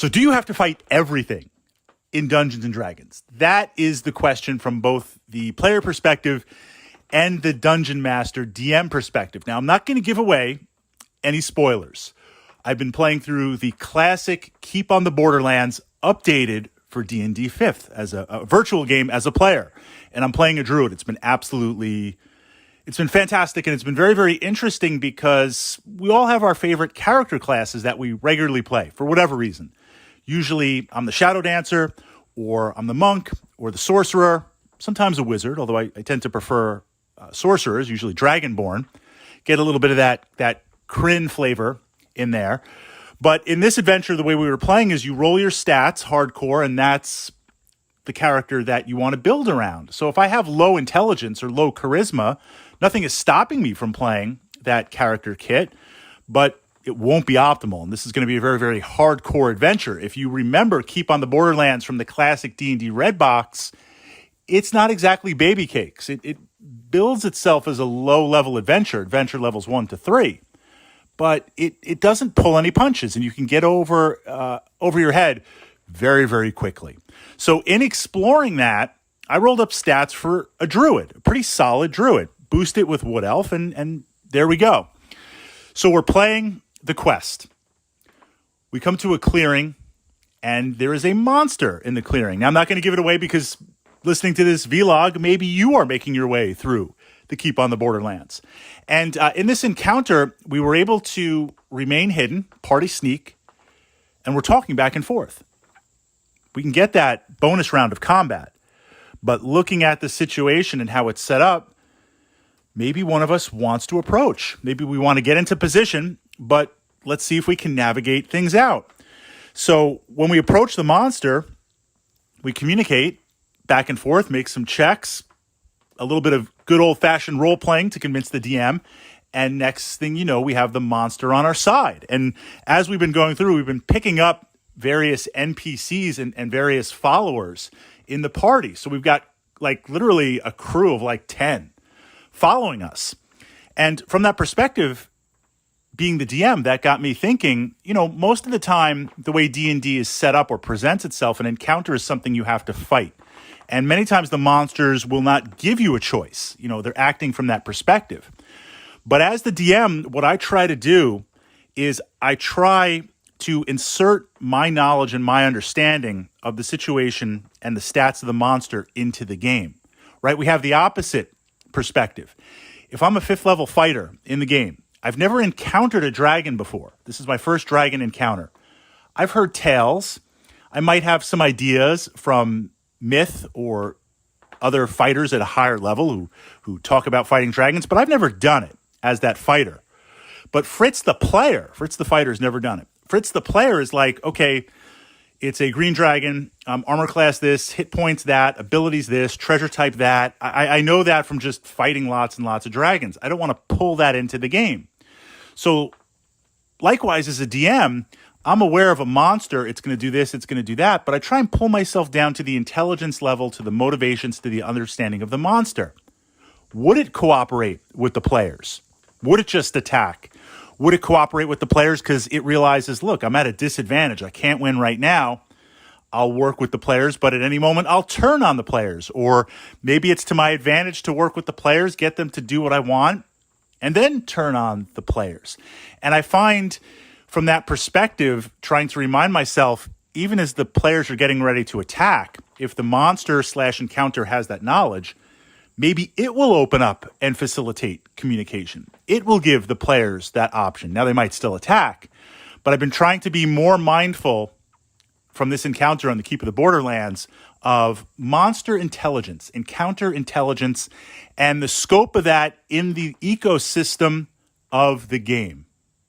So do you have to fight everything in Dungeons and Dragons? That is the question from both the player perspective and the Dungeon Master DM perspective. Now, I'm not going to give away any spoilers. I've been playing through the classic Keep on the Borderlands updated for D&D 5th as a virtual game as a player. And I'm playing a druid. It's been fantastic, and it's been very, very interesting because we all have our favorite character classes that we regularly play for whatever reason. Usually I'm the Shadow Dancer, or I'm the Monk, or the Sorcerer, sometimes a Wizard, although I tend to prefer Sorcerers, usually Dragonborn. Get a little bit of that Kryn flavor in there. But in this adventure, the way we were playing is you roll your stats hardcore, and that's the character that you want to build around. So if I have low intelligence or low charisma, nothing is stopping me from playing that character kit, but it won't be optimal. And this is going to be a very, very hardcore adventure. If you remember Keep on the Borderlands from the classic D&D Red Box, it's not exactly baby cakes. It builds itself as a low-level adventure levels 1 to 3. But it doesn't pull any punches, and you can get over your head very, very quickly. So in exploring that, I rolled up stats for a druid, a pretty solid druid. Boost it with Wood Elf, and there we go. So we're playing the quest. We come to a clearing, and there is a monster in the clearing. Now, I'm not going to give it away because listening to this vlog, maybe you are making your way through the Keep on the Borderlands. And in this encounter, we were able to remain hidden, party sneak, and we're talking back and forth. We can get that bonus round of combat. But looking at the situation and how it's set up, maybe one of us wants to approach. Maybe we want to get into position, but let's see if we can navigate things out. So when we approach the monster, we communicate back and forth, make some checks, a little bit of good old-fashioned role-playing to convince the DM, and next thing you know, we have the monster on our side. And as we've been going through, we've been picking up various NPCs and various followers in the party. So we've got like literally a crew of like 10 following us. And from that perspective, being the DM, that got me thinking, most of the time, the way D&D is set up or presents itself, an encounter is something you have to fight. And many times the monsters will not give you a choice. They're acting from that perspective. But as the DM, what I try to do is I try to insert my knowledge and my understanding of the situation and the stats of the monster into the game, right? We have the opposite perspective. If I'm a 5th level fighter in the game, I've never encountered a dragon before. This is my first dragon encounter. I've heard tales. I might have some ideas from myth or other fighters at a higher level who talk about fighting dragons, but I've never done it as that fighter. But Fritz the fighter has never done it. Fritz the player is like, okay, it's a green dragon, armor class this, hit points that, abilities this, treasure type that. I know that from just fighting lots and lots of dragons. I don't want to pull that into the game. So likewise, as a DM, I'm aware of a monster. It's going to do this, it's going to do that. But I try and pull myself down to the intelligence level, to the motivations, to the understanding of the monster. Would it cooperate with the players? Would it just attack? Would it cooperate with the players because it realizes, look, I'm at a disadvantage. I can't win right now. I'll work with the players, but at any moment I'll turn on the players. Or maybe it's to my advantage to work with the players, get them to do what I want, and then turn on the players. And I find from that perspective, trying to remind myself, even as the players are getting ready to attack, if the monster/encounter has that knowledge, maybe it will open up and facilitate communication. It will give the players that option. Now, they might still attack, but I've been trying to be more mindful from this encounter on the Keep of the Borderlands of monster intelligence, encounter intelligence, and the scope of that in the ecosystem of the game.